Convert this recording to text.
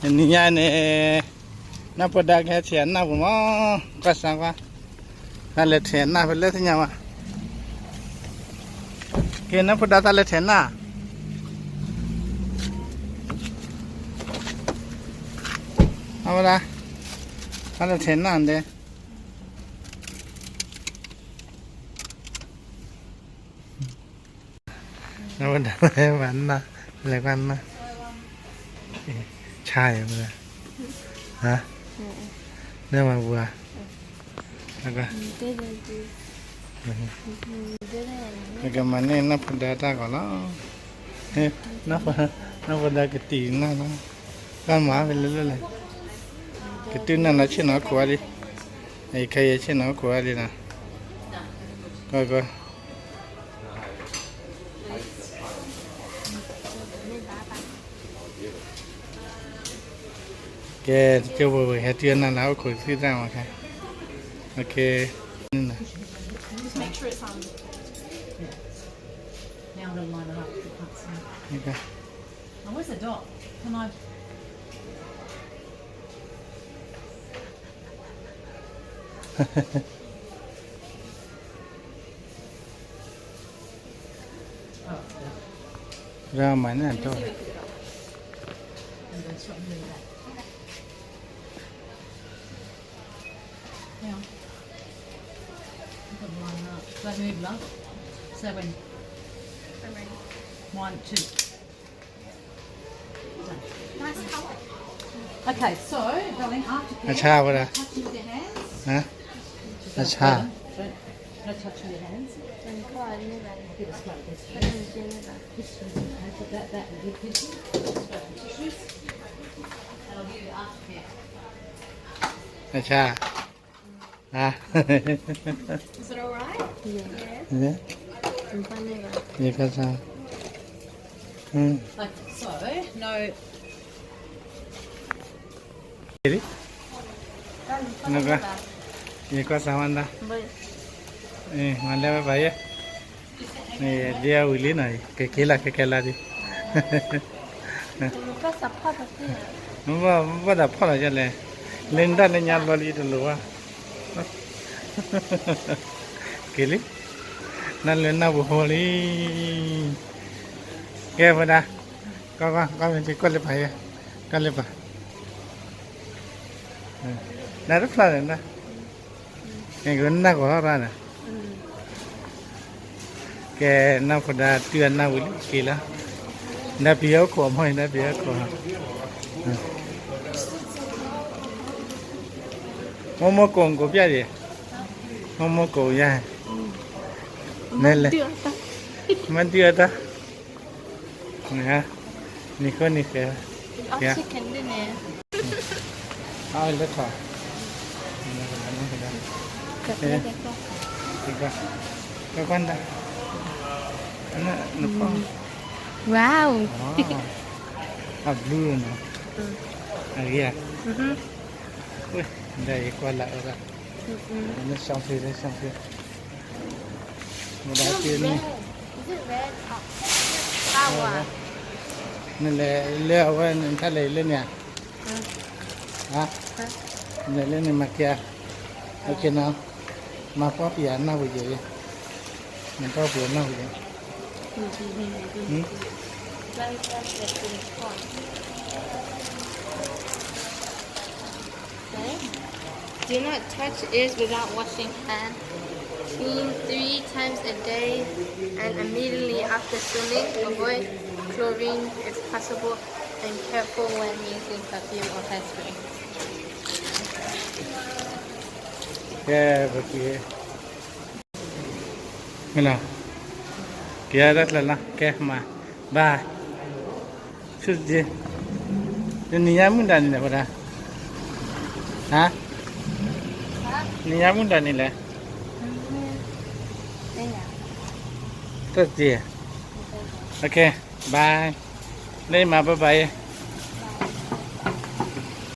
นี่ยเนี่ยน้าพอดาแค่เชียนน้าผมอ๋อก็สั่งว่านั่นเลยเชียนน้าเป็นเรื่องที่ยังวะเกี่ยน้าพอดาตาเลยเชียนน้าเอาละตาเลยเชียนน้าอันเดียน้าพอดาอะไรวันนะอะไรวันนะใช่ไหมล่ะฮะเนื้อมาบัวแล้วก็แล้วก็มันเนี่ยนับพดาตาก่อนแล้วเฮ้ยนับพดากตีนั่นนะการหมาเป็นเรื่องอะไรกตีนั่นนะเช่นนักขวาดิไอ้ใครเช่นนักขวาดินะก็แกจะบอกว่าเหตุการณ์นั้นแล้วคุยที่ได้ไหมครับโอเคนี่นะ Make sure it's on. Now I'm gonna line it up. You can't see. นี่ก็ Now where's the dot? Can I? Oh, yeah. เราหมายนั่นตัว I'm gonna stop doing that. Yeah. I'm gonna line it up. Let me move it up. 7. I'm ready. 1, 2. Nice color. Okay, so darling, after อาชาปะล่ะ touching with your hands. ฮะ Just That's don't- hard. Don't touch with your hands. เป็นข้อนี่แบบ Give us like this. เป็นจริงๆแบบ Tissues. Okay, put that in the tissues. Tissues. And I'll give you aftercare. อาชาฮะ Is it alright? Yeah. เนี่ย เป็นฟันนี่แบบ นี่ก็ชาLike so. No. ดินี่ก็นี่ก็สามันดา เบย มาแล้วไปนี่เดี๋ยววิลีหน่อยเคลาดิ มันก็ซัพพอร์ตที่ ว่าแต่พ่อเราจะเลยเล่นได้ในยามบอลีตัวหรือวะเกลินั่นเล่นน้าบุหรี่แกพอดาก็เป็นที่ก็เลยไปก็เลยไปน่ารักเลยนะไอ้คนน่าก็ร้านนะแกน่าพอดาเตือนน่าวิลีเกล้าน่าเบี้ยวขวมห้อยน่าเบี้ยวขวมโมกงกูเปียดิโมกงยังนั่นแหละ เดือดตะ มันเดือดอ่ะนะนี่คนนี่แก เอาชิคเก้นด้วยเนี่ย เอาเลยค่ะนี่ก็นั่นก็ได้ กับเด็กก็ ดีกว่าก็กันได้อันนั้นนึกว่า ว้าว อับลูเนาะอะไรอ่ะอุ้ยได้กว่าละละอันนี้ช่างฟิลมาได้ที่นี่ Is it red? ข้าวอ่ะ นั่นแหละเลือกว่าถ้าเลยเล่นเนี่ยฮะเนี่ยเล่นเนี่ยมาเกียโอเคนะมาป้อปียหน้าบุญเยอะมันป้อปียหน้าบุญเยอะDo not touch ears without washing hands. Clean 3 times a day and immediately after swimming. Avoid chlorine if possible and careful when using perfume or hairspray. แกแบบนี้ไม่ล่ะแกรัดแล้วนะแกมาบ้าสุดจีนี่ยามุนดานี่แหละพ่อนะฮะนี่ยามุนดานี่แหละสุดจีโอเคบายได้มาบ๊ายบาย